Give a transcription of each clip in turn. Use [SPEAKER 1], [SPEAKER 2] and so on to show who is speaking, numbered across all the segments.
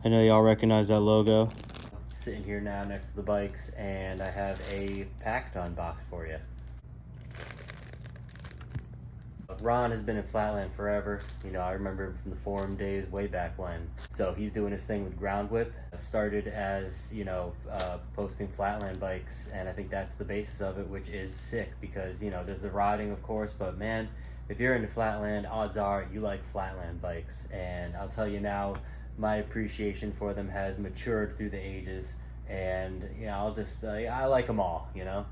[SPEAKER 1] I know y'all recognize that logo. Sitting here now next to the bikes, and I have a pack to unbox for you. Ron has been in Flatland forever. You know, I remember him from the forum days way back when. So he's doing his thing with Groundwhip. Started as, you know, posting Flatland bikes, and I think that's the basis of it, which is sick because, you know, there's the riding, of course, but man, if you're into Flatland, odds are you like Flatland bikes. And I'll tell you now, my appreciation for them has matured through the ages, and, you know, I'll just, I like them all, you know.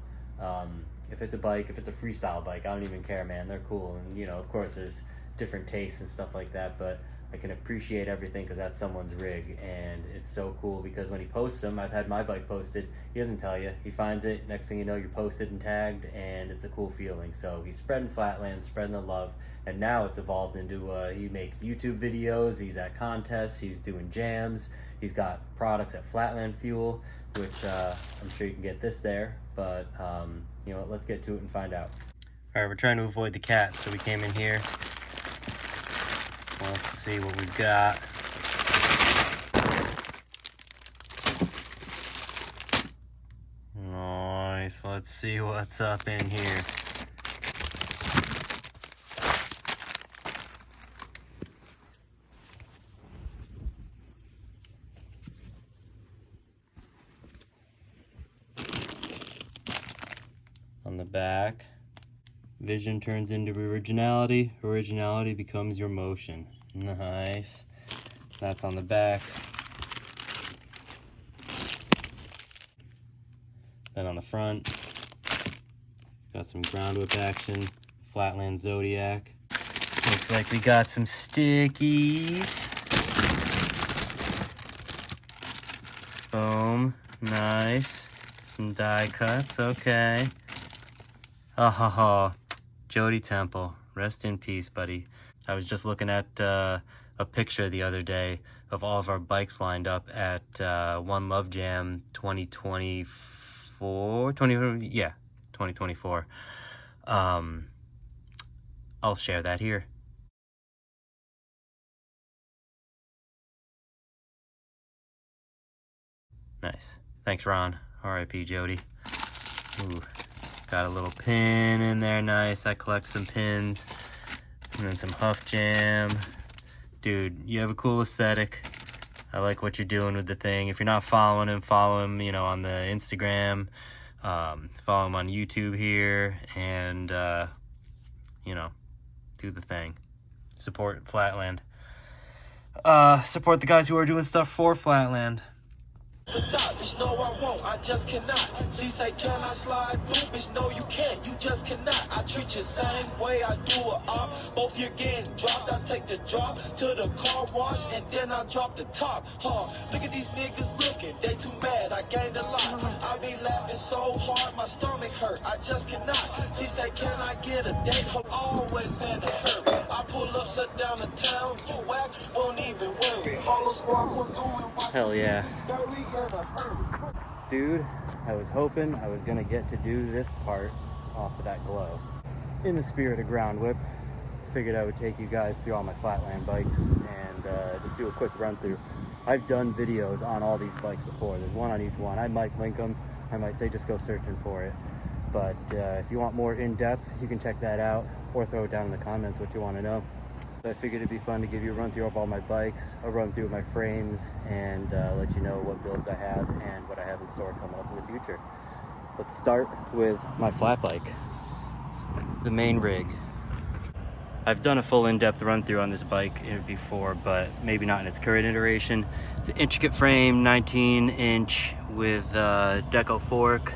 [SPEAKER 1] If it's a bike, if it's a freestyle bike, I don't even care, man. They're cool. And, you know, of course, there's different tastes and stuff like that, but I can appreciate everything because that's someone's rig. And it's so cool because when he posts them, I've had my bike posted, he doesn't tell you. He finds it, next thing you know, you're posted and tagged, and it's a cool feeling. So he's spreading Flatland, spreading the love, and now it's evolved into, he makes YouTube videos, he's at contests, he's doing jams, he's got products at Flatland Fuel, which I'm sure you can get this there, but you know what, let's get to it and find out. All right, we're trying to avoid the cat, so we came in here. Let's see what we've got. Nice, let's see what's up in here. On the back, vision turns into originality, originality becomes your motion. Nice. That's on the back. Then on the front, got some Groundwhip action, Flatland Zodiac. Looks like we got some stickies. Boom, nice. Some die cuts, okay. Jody Temple, rest in peace, buddy. I was just looking at a picture the other day of all of our bikes lined up at One Love Jam 2024. I'll share that here. Nice. Thanks, Ron. R.I.P. Jody. Ooh. Got a little pin in there, nice. I collect some pins. And then some Huff Jam. Dude, you have a cool aesthetic. I like what you're doing with the thing. If you're not following him, follow him, you know, on the Instagram. Follow him on YouTube here. And, you know, do the thing. Support Flatland. Support the guys who are doing stuff for Flatland.
[SPEAKER 2] Bitch, no, I won't, I just cannot. She say, can I slide through? Bitch, no, you can't, you just cannot. I treat you same way I do it up. Both you're getting dropped, I take the drop to the car wash, and then I drop the top. Look at these niggas looking, they too mad, I gained a lot. I be laughing so hard, my stomach hurt, I just cannot. She say, can I get a date? Always in a hurry. I pull up, shut down the town, you whack, won't even worry. All the squad will do it.
[SPEAKER 1] Hell yeah. Dude, I was hoping I was gonna get to do this part off of that glow. In the spirit of Groundwhip, figured I would take you guys through all my Flatland bikes and just do a quick run through. I've done videos on all these bikes before. There's one on each one. I might link them. I might say just go searching for it. But if you want more in-depth, you can check that out or throw it down in the comments what you want to know. I figured it'd be fun to give you a run through of all my bikes, a run through of my frames, and let you know what builds I have and what I have in store coming up in the future. Let's start with my flat bike, the main rig. I've done a full in-depth run through on this bike before, but maybe not in its current iteration. It's an intricate frame, 19-inch with deco fork.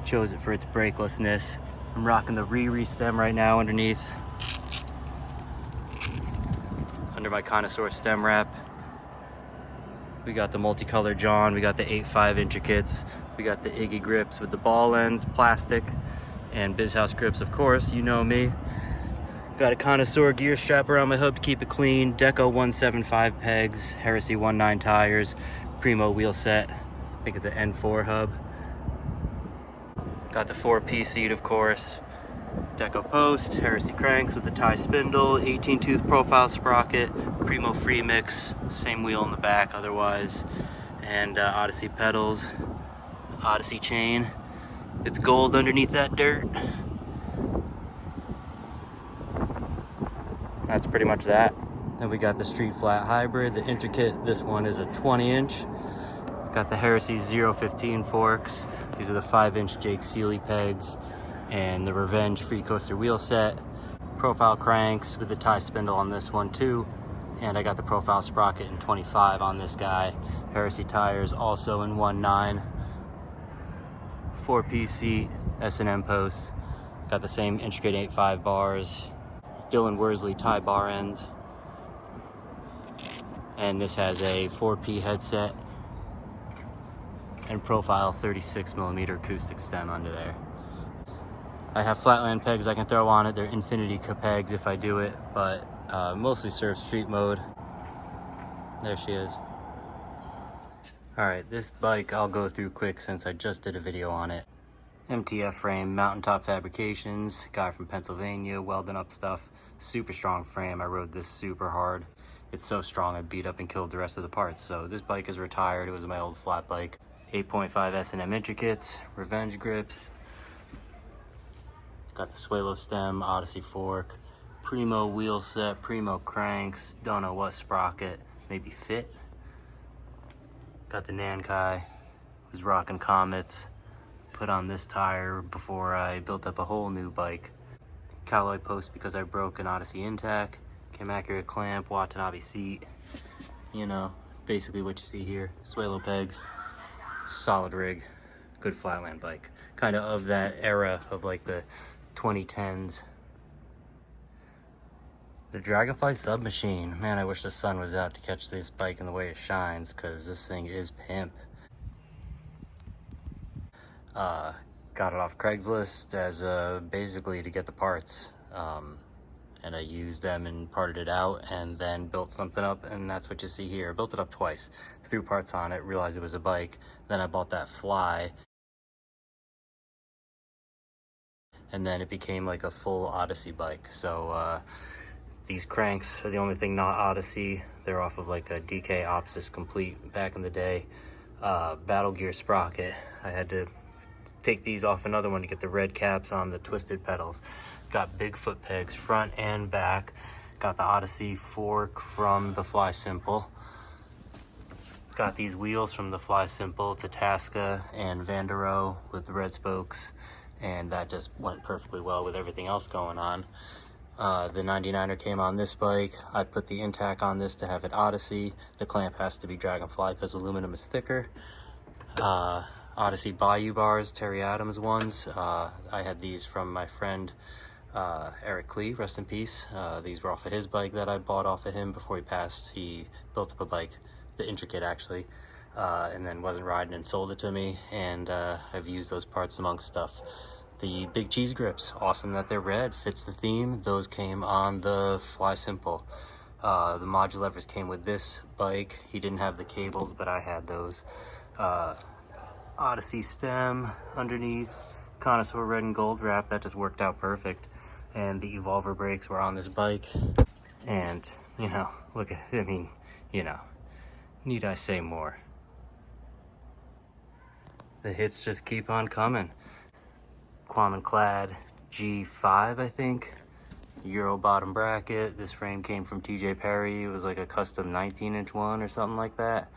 [SPEAKER 1] Chose it for its brakelessness. I'm rocking the Riri stem right now underneath. Under my connoisseur stem wrap. We got the multicolored John, we got the 8.5 intricates, we got the Iggy grips with the ball ends, plastic, and Bizhouse grips, of course, you know me. Got a connoisseur gear strap around my hub to keep it clean, Deco 175 pegs, Heresy 19 tires, Primo wheel set, I think it's an N4 hub. Got the 4-piece seat, of course. Deco post, Heresy cranks with the tie spindle, 18 tooth profile sprocket, Primo free mix, same wheel in the back otherwise, and Odyssey pedals, Odyssey chain. It's gold underneath that dirt. That's pretty much that. Then we got the street flat hybrid, the intricate. This one is a 20-inch. Got the Heresy 015 forks. These are the 5-inch Jake Seeley pegs, and the Revenge free coaster wheel set. Profile cranks with the tie spindle on this one too. And I got the profile sprocket in 25 on this guy. Heresy tires also in 1.9. 4-piece seat, S&M post. Got the same intricate 8.5 bars. Dylan Worsley tie bar ends. And this has a 4P headset and profile 36mm acoustic stem under there. I have flatland pegs I can throw on it. They're infinity pegs if I do it, but mostly serve street mode. There she is. All right, this bike I'll go through quick since I just did a video on it. MTF frame, Mountaintop Fabrications, guy from Pennsylvania, welding up stuff. Super strong frame. I rode this super hard. It's so strong I beat up and killed the rest of the parts. So this bike is retired. It was my old flat bike. 8.5 S&M intricates, Revenge grips. Got the Suelo stem, Odyssey fork, Primo wheel set, Primo cranks, don't know what sprocket, maybe fit. Got the Nankai, was rocking Comets. Put on this tire before I built up a whole new bike. Cowboy post because I broke an Odyssey intact. Cam accurate clamp, Watanabe seat. You know, basically what you see here. Suelo pegs, solid rig, good flatland bike. Kind of that era of like the 2010s. The Dragonfly Submachine. Man, I wish the sun was out to catch this bike in the way it shines, because this thing is pimp. Got it off Craigslist as basically to get the parts. And I used them and parted it out and then built something up, and that's what you see here. I built it up twice, threw parts on it, realized it was a bike. Then I bought that fly, and then it became like a full Odyssey bike. So these cranks are the only thing not Odyssey. They're off of like a DK Opsis Complete back in the day. Battle Gear sprocket. I had to take these off another one to get the red caps on the twisted pedals. Got Bigfoot pegs front and back. Got the Odyssey fork from the Fly Simple. Got these wheels from the Fly Simple to Tasca and Vandero with the red spokes, and that just went perfectly well with everything else going on. The 99er came on this bike. I put the intact on this to have it Odyssey. The clamp has to be Dragonfly because aluminum is thicker. Odyssey Bayou bars, Terry Adams ones. I had these from my friend Eric Lee, rest in peace. These were off of his bike that I bought off of him before he passed. He built up a bike, the Intricate actually, and then wasn't riding and sold it to me, and I've used those parts amongst stuff. The Big Cheese grips, awesome that they're red, fits the theme. Those came on the Fly Simple. The module levers came with this bike. He didn't have the cables, but I had those. Odyssey stem underneath, Connoisseur red and gold wrap, that just worked out perfect. And the Evolver brakes were on this bike. And, you know, look at, I mean, you know, need I say more? The hits just keep on coming. Quam and Clad G5, I think. Euro bottom bracket. This frame came from TJ Perry. It was like a custom 19-inch one or something like that.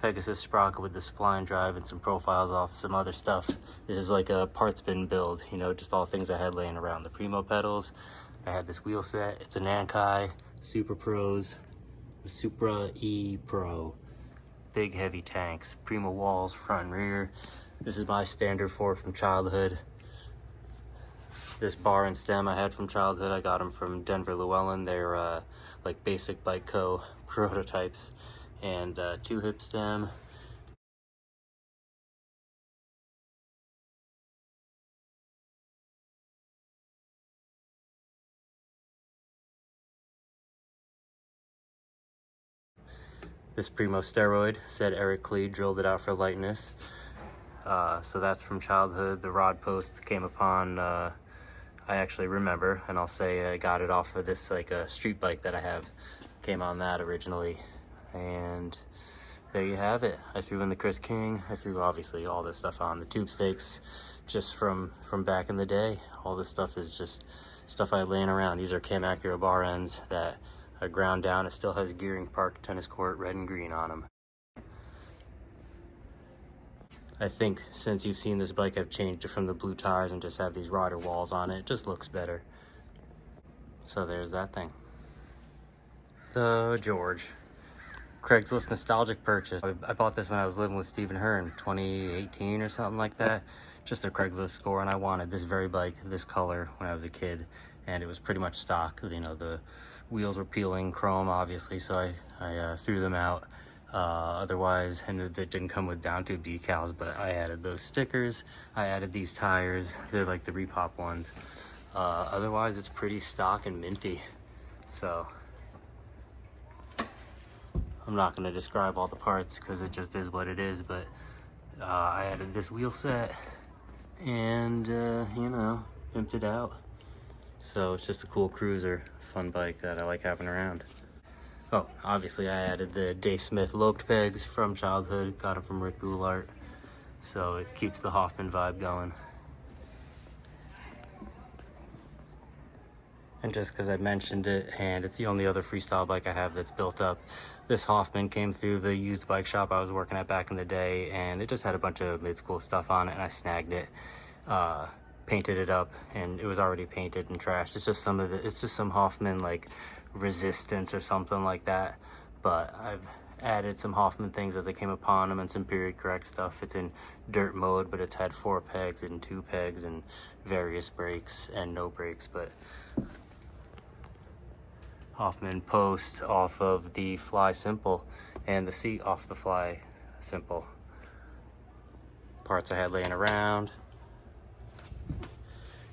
[SPEAKER 1] Pegasus sprocket with the spline drive and some profiles off some other stuff. This is like a parts bin build, you know, just all things I had laying around. The Primo pedals. I had this wheel set. It's a Nankai Super Pros, Supra E Pro. Big heavy tanks, Primo walls, front and rear. This is my standard fork from childhood. This bar and stem I had from childhood. I got them from Denver Llewellyn. They're like Basic Bike Co. prototypes. And 2-hip stem. This Primo steroid, said Eric Lee, drilled it out for lightness. So that's from childhood. The rod post came upon, I actually remember, and I'll say I got it off of this like a street bike that I have. Came on that originally, and there you have it. I threw in the Chris King. I threw obviously all this stuff on. The tube stakes just from back in the day. All this stuff is just stuff I had laying around. These are Cam Acura bar ends that I ground down. It still has Gearing Park tennis court red and green on them. I think since you've seen this bike, I've changed it from the blue tires and just have these rider walls on it. It just looks better. So there's that thing. The George. Craigslist nostalgic purchase. I bought this when I was living with Stephen Hearn, 2018 or something like that. Just a Craigslist score, and I wanted this very bike, this color, when I was a kid, and it was pretty much stock. You know, the wheels were peeling chrome, obviously, so I threw them out. Otherwise, and it didn't come with down tube decals, but I added those stickers. I added these tires. They're like the repop ones. Otherwise, it's pretty stock and minty. So I'm not going to describe all the parts because it just is what it is, but I added this wheel set and, you know, pimped it out. So it's just a cool cruiser, fun bike that I like having around. Oh, obviously I added the Dave Smith loped pegs from childhood, got them from Rick Goulart, so it keeps the Hoffman vibe going. And just because I mentioned it, and it's the only other freestyle bike I have that's built up, this Hoffman came through the used bike shop I was working at back in the day, and it just had a bunch of mid-school stuff on it, and I snagged it, painted it up, and it was already painted and trashed. It's just some Hoffman like resistance or something like that, but I've added some Hoffman things as I came upon them and some period correct stuff. It's in dirt mode, but it's had 4 pegs and 2 pegs and various brakes and no brakes, but Hoffman post off of the Fly Simple and the seat off the Fly Simple. Parts I had laying around,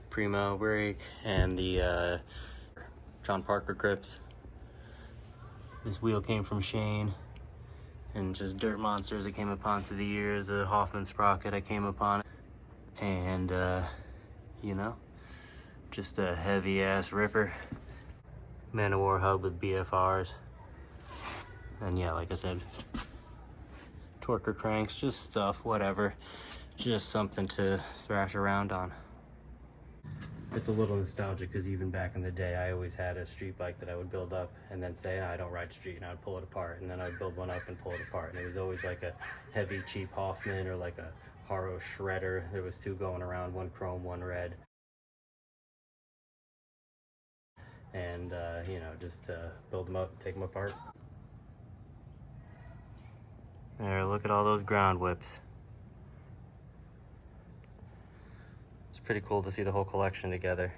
[SPEAKER 1] Primo brake, and the John Parker grips. This wheel came from Shane, and just dirt monsters I came upon through the years. A Hoffman sprocket I came upon, and you know, just a heavy ass ripper. Man of War hub with BFRs, and yeah, like I said, torquer cranks, just stuff, whatever, just something to thrash around on. It's a little nostalgic because even back in the day, I always had a street bike that I would build up and then say, no, I don't ride street, and I would pull it apart, and then I'd build one up and pull it apart, and it was always like a heavy, cheap Hoffman or like a Haro shredder. There was 2 going around, one chrome, one red. And you know, just build them up, take them apart. There, look at all those Groundwhips. It's pretty cool to see the whole collection together.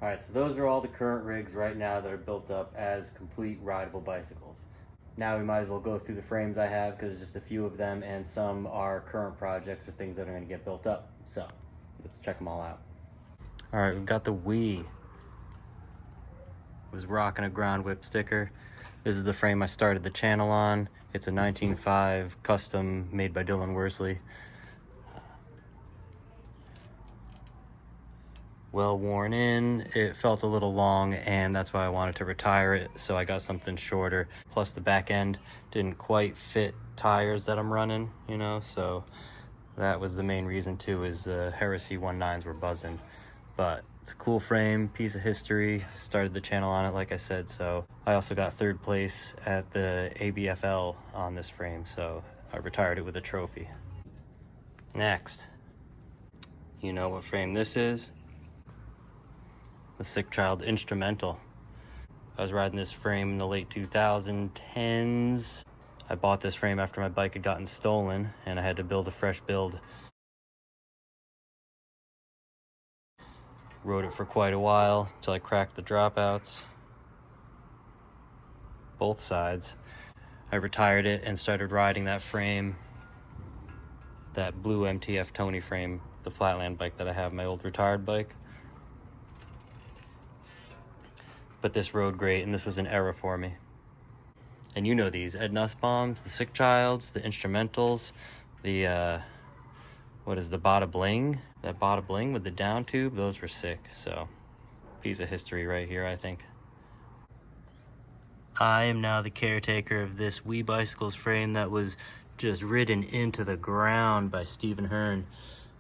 [SPEAKER 1] Alright, so those are all the current rigs right now that are built up as complete rideable bicycles. Now we might as well go through the frames I have, because just a few of them, and some are current projects or things that are going to get built up. So let's check them all out. Alright, we've got the Wii. Was rocking a Groundwhip sticker. This is the frame I started the channel on. It's a 19.5 custom made by Dylan Worsley. Well worn in. It felt a little long, and that's why I wanted to retire it, so I got something shorter. Plus the back end didn't quite fit tires that I'm running, you know, so that was the main reason too, is the Heresy 19s were buzzing. But it's a cool frame, piece of history. Started the channel on it, like I said, so I also got 3rd place at the ABFL on this frame, so I retired it with a trophy. Next, you know what frame this is? The Sick Child Instrumental. I was riding this frame in the late 2010s. I bought this frame after my bike had gotten stolen, and I had to build a fresh build. Rode it for quite a while until I cracked the dropouts. Both sides. I retired it and started riding that frame. That blue MTF Tony frame, the flatland bike that I have, my old retired bike. But this rode great, and this was an era for me. And you know these Ed Nussbaums, the Sick Childs, the Instrumentals, the what is the Bada Bling? That Bada Bling with the down tube, those were sick. So piece of history right here, I think. I am now the caretaker of this Wee Bicycles frame that was just ridden into the ground by Stephen Hearn.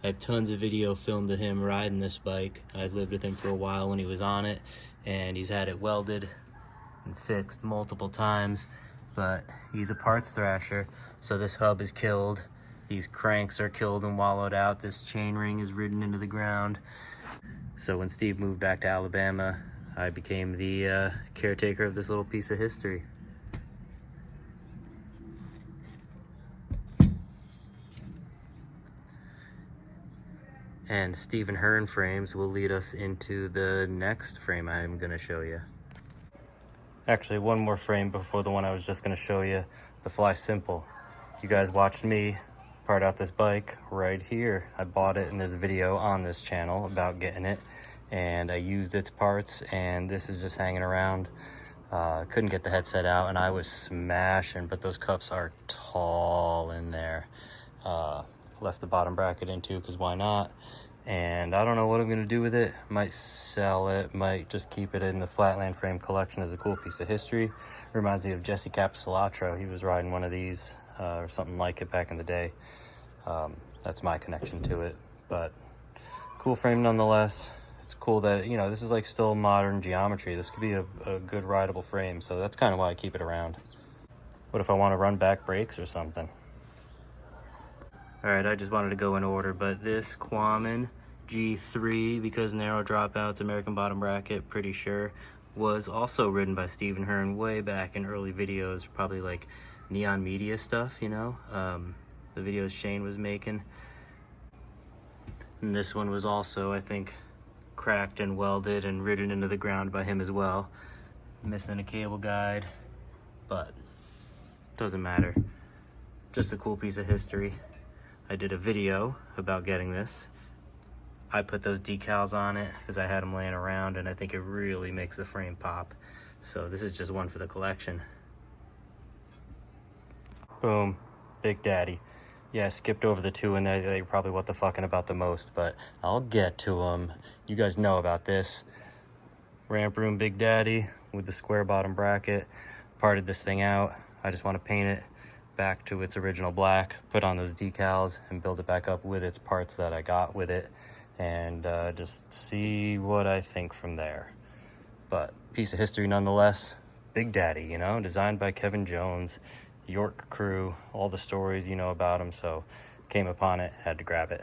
[SPEAKER 1] I have tons of video filmed of him riding this bike. I lived with him for a while when he was on it, and he's had it welded and fixed multiple times, but he's a parts thrasher. So this hub is killed, these cranks are killed and wallowed out, this chain ring is ridden into the ground. So when Steve moved back to Alabama, I became the caretaker of this little piece of history. And Stephen Hearn frames will lead us into the next frame I'm gonna show you. Actually, one more frame before the one I was just gonna show you, the Fly Simple. You guys watched me part out this bike right here. I bought it and there's a video on this channel about getting it, and I used its parts, and this is just hanging around. Couldn't get the headset out and I was smashing, but those cups are tall in there. Left the bottom bracket in too, because why not? And I don't know what I'm gonna do with it. Might sell it, might just keep it in the Flatland frame collection as a cool piece of history. Reminds me of Jesse Capisulatro. He was riding one of these or something like it back in the day. That's my connection to it, but cool frame nonetheless. It's cool that, you know, this is like still modern geometry. This could be a good rideable frame, so that's kind of why I keep it around. What if I want to run back brakes or something? Alright, I just wanted to go in order, but this Quammen G3, because narrow dropouts, American bottom bracket, pretty sure, was also ridden by Stephen Hearn way back in early videos, probably like Neon Media stuff, you know, the videos Shane was making. And this one was also, I think, cracked and welded and ridden into the ground by him as well. Missing a cable guide, but doesn't matter. Just a cool piece of history. I did a video about getting this. I put those decals on it because I had them laying around, and I think it really makes the frame pop. So this is just one for the collection. Boom, Big Daddy. Yeah, I skipped over the two in there. They're probably what the fucking about the most, but I'll get to them. You guys know about this. Ramp Room Big Daddy with the square bottom bracket. Parted this thing out. I just want to paint it back to its original black, put on those decals, and build it back up with its parts that I got with it, and just see what I think from there. But piece of history nonetheless. Big Daddy, you know, designed by Kevin Jones, York crew, all the stories you know about him, so came upon it, had to grab it.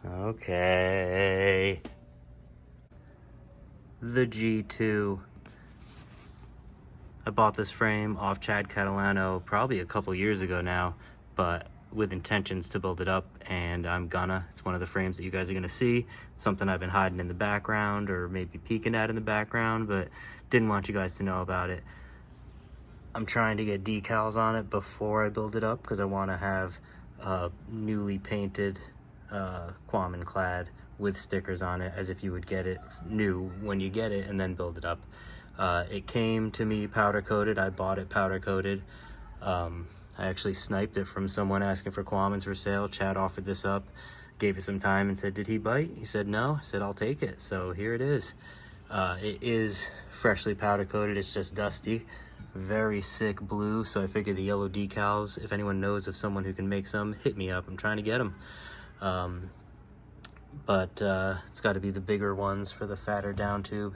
[SPEAKER 1] Okay. The G2. I bought this frame off Chad Catalano probably a couple years ago now, but with intentions to build it up, and I'm gonna. It's one of the frames that you guys are gonna see. It's something I've been hiding in the background or maybe peeking at in the background, but didn't want you guys to know about it. I'm trying to get decals on it before I build it up because I want to have newly painted Quammen clad with stickers on it, as if you would get it new when you get it and then build it up. It came to me powder coated. I bought it powder coated. I actually sniped it from someone asking for Quammens for sale. Chad offered this up, gave it some time and said, did he bite? He said no. I said, I'll take it. So here it is. It is freshly powder coated. It's just dusty. Very sick blue. So I figured the yellow decals, if anyone knows of someone who can make some, hit me up. I'm trying to get them. But it's got to be the bigger ones for the fatter down tube.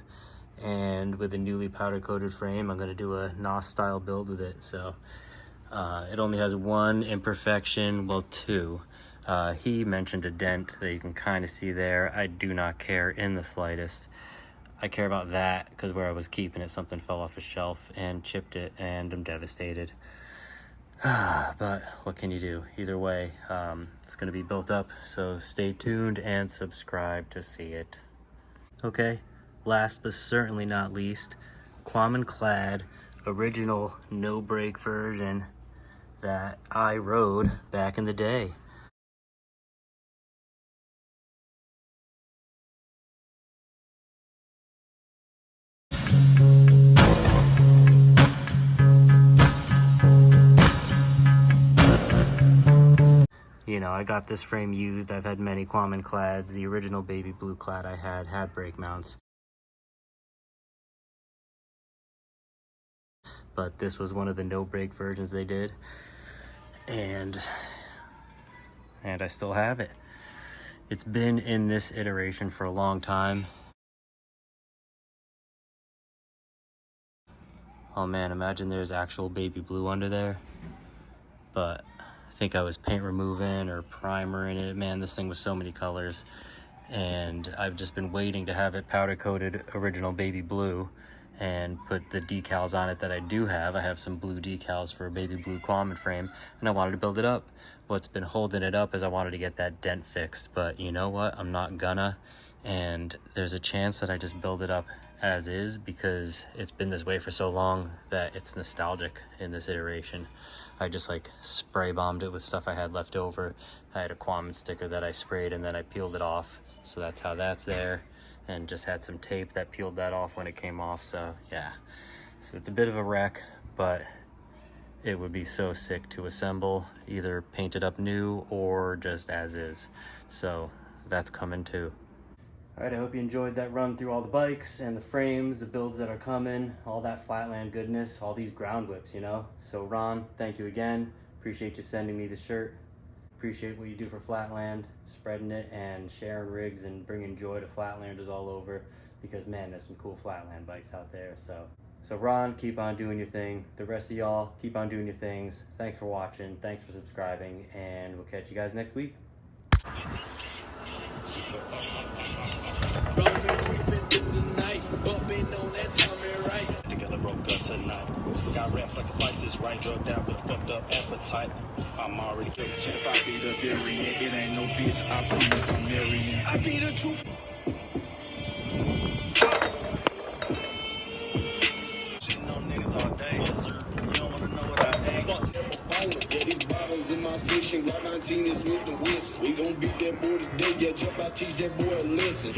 [SPEAKER 1] And with a newly powder coated frame, I'm going to do a NOS style build with it. So it only has one imperfection, well, two. He mentioned a dent that you can kind of see there. I do not care in the slightest. I care about that because where I was keeping it, something fell off a shelf and chipped it, and I'm devastated. But what can you do? Either way, it's going to be built up, so stay tuned and subscribe to see it. Okay, last but certainly not least, Quammen clad original no brake version that I rode back in the day. know, I got this frame used. I've had many Quaman clads. The original baby blue clad I had brake mounts. But this was one of the no brake versions they did. And I still have it. It's been in this iteration for a long time. Oh man, imagine there's actual baby blue under there. But I think I was paint removing or primer in it. Man, this thing was so many colors. And I've just been waiting to have it powder coated original baby blue and put the decals on it that I do have. I have some blue decals for a baby blue Quaman frame, and I wanted to build it up. What's been holding it up is I wanted to get that dent fixed, but you know what? I'm not gonna, and there's a chance that I just build it up as is because it's been this way for so long that it's nostalgic in this iteration. I just like spray bombed it with stuff I had left over. I had a Quaman sticker that I sprayed and then I peeled it off, so that's how that's there. And just had some tape that peeled that off when it came off. So yeah, so it's a bit of a wreck, but it would be so sick to assemble, either paint it up new or just as is. So that's coming too. All right, I hope you enjoyed that run through all the bikes and the frames, the builds that are coming, all that flatland goodness, all these Groundwhips, you know? So Ron, thank you again. Appreciate you sending me the shirt. Appreciate what you do for Flatland, spreading it and sharing rigs and bringing joy to Flatlanders all over, because man, there's some cool Flatland bikes out there. So Ron, keep on doing your thing. The rest of y'all, keep on doing your things. Thanks for watching, thanks for subscribing, and we'll catch you guys next week.
[SPEAKER 2] Together broke up tonight. Got rap like a vices, right? Drugged out with a fucked up appetite. I'm already killed. If I be the variant, it ain't no bitch. I promise I'm marrying. I be the truth. Shitting on niggas all day, yes sir. You don't wanna know what I think. Fuck them falling. Yeah, these bottles in my section. Glock 19 is Smith and Wesson. We gon' beat that boy today. Yeah, jump out, teach that boy a lesson.